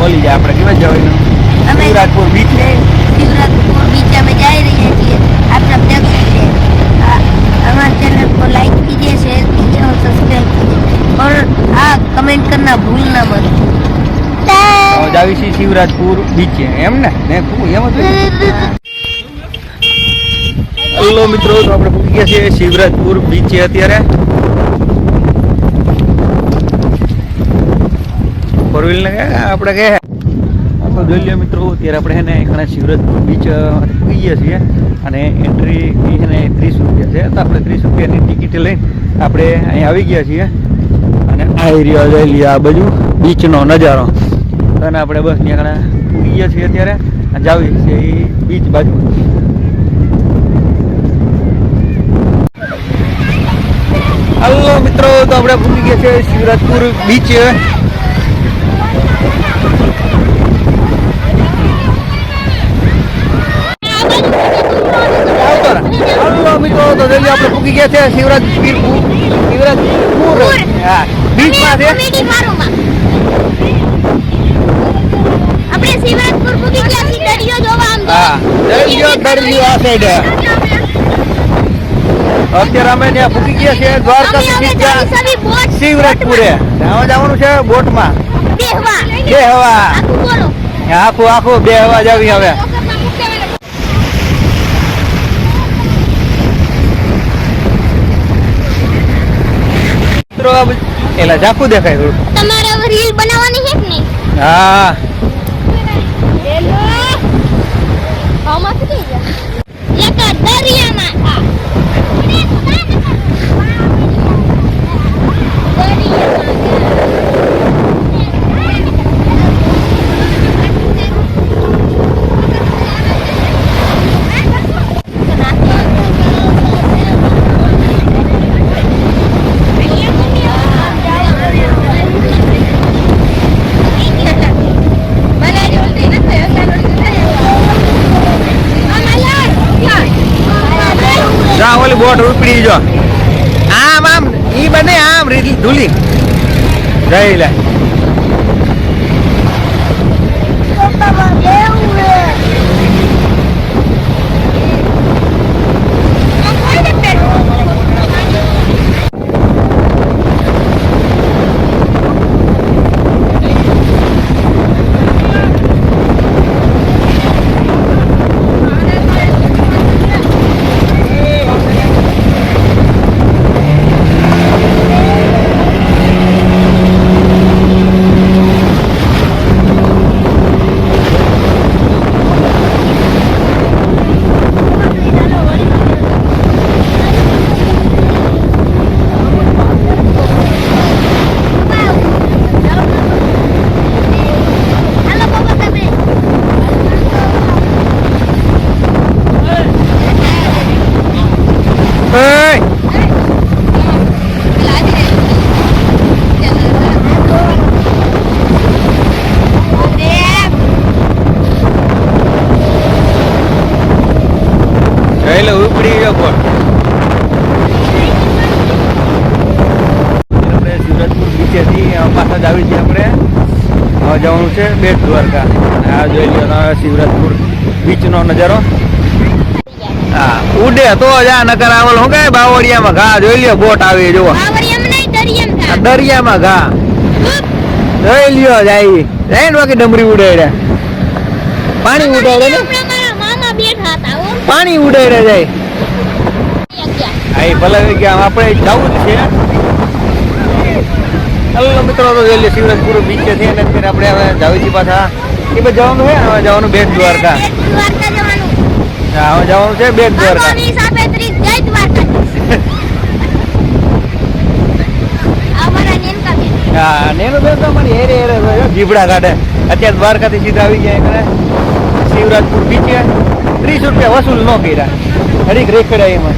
બોલી જાય આપણે કેવા જવાનું શિવરાજપુર બીચ शिवराजपुर बीच में जा रही है। आप सब देख सकते हैं। हमारे चैनल को लाइक कीजिए, शेयर कीजिए और सब्सक्राइब कीजिए और हाँ कमेंट करना भूलना मत। જાવી છે શિવરાજપુર બીચ એમ ને એમ હેલો મિત્રો, તો આપણે પૂછી ગયા છીએ શિવરાજપુર બીચ અત્યારે ફોર વ્હીલ ને આપણે કે તો જોઈ લઈએ મિત્રો, અત્યારે આપણે છે ને ઘણા શિવરાજપુર બીચ પૂગી ગયા છીએ અને એન્ટ્રી ફી છે ને 30 રૂપિયા છે. તો આપણે 30 રૂપિયાની ટિકિટ લઈને આપણે અહીં આવી ગયા છીએ અને આ એરિયા જોઈ લઈએ, આ બાજુ બીચનો નજારો. અને આપણે બસ ત્યાં ઘણા પૂગી ગયા છીએ અત્યારે જાવી છે એ બીચ બાજુ. હલો મિત્રો, તો આપણે પૂગી ગયા છે શિવરાજપુર બીચ. મિત્રો તો જલ્દી આપણે પૂકી ગયા છે શિવરાજપુર હા બીચમાં છે. આપણે શિવરાજપુર પૂકી ગયા છીએ દરિયો જોવા. આમ હા દરિયો આ સાઈડ. અત્યારે અમે ત્યાં પૂકી ગયા છે દ્વારકાથી શિવરાજપુરે. ત્યાં જવાનું છે બોટમાં બેહવા. આખું બેહવા જાવી હવે. એલા ઝાકું દેખાય થોડું. તમારે હવે રીલ બનાવવાની છે કે નહીં? હા હેલો આમાં શું ગયા એક દરિયામાં ઓલી બોટ ઉપડી જો આમ ઈ બને આમ ધૂલી જઈ લે. ઉપડી ગયો બોટ. આપણે શિવરાજપુર બીચેથી પાછા જ આવી છીએ. આપણે હવે જવાનું છે બેટ દ્વારકા. આ જોઈ લો શિવરાજપુર બીચનો નજારો. હા ઉડે તો જ આ નકર આવલ હું કઈ બાવળિયામાં ઘા જોઈ લ્યો બોટ આવી જોવો. દરિયામાં ઘા જોઈ લ્યો જાય બાકી ડમરી ઉડાડે પાણી ઉડાડે ને પાણી ઉડાડે જાય. ભલે ગયા આપણે જવું જ છે. હલો મિત્રો, તો જોઈ લે શિવરાજપુર બીચ છે ને અત્યારે આપણે હવે જાવી છીએ પાછા એ બધું જવાનું છે. હવે જવાનું બેટ દ્વારકા. હા હવે જવાનું છે બેટ દ્વારકા. હા નેનો બેન તો અમારી હેરે જીબડા કાઢે. અત્યારે દ્વારકાથી સીધા આવી ગયા શિવરાજપુર બીચે. 30 રૂપિયા વસૂલ ન કર્યા. હરીક રેખડા એમાં.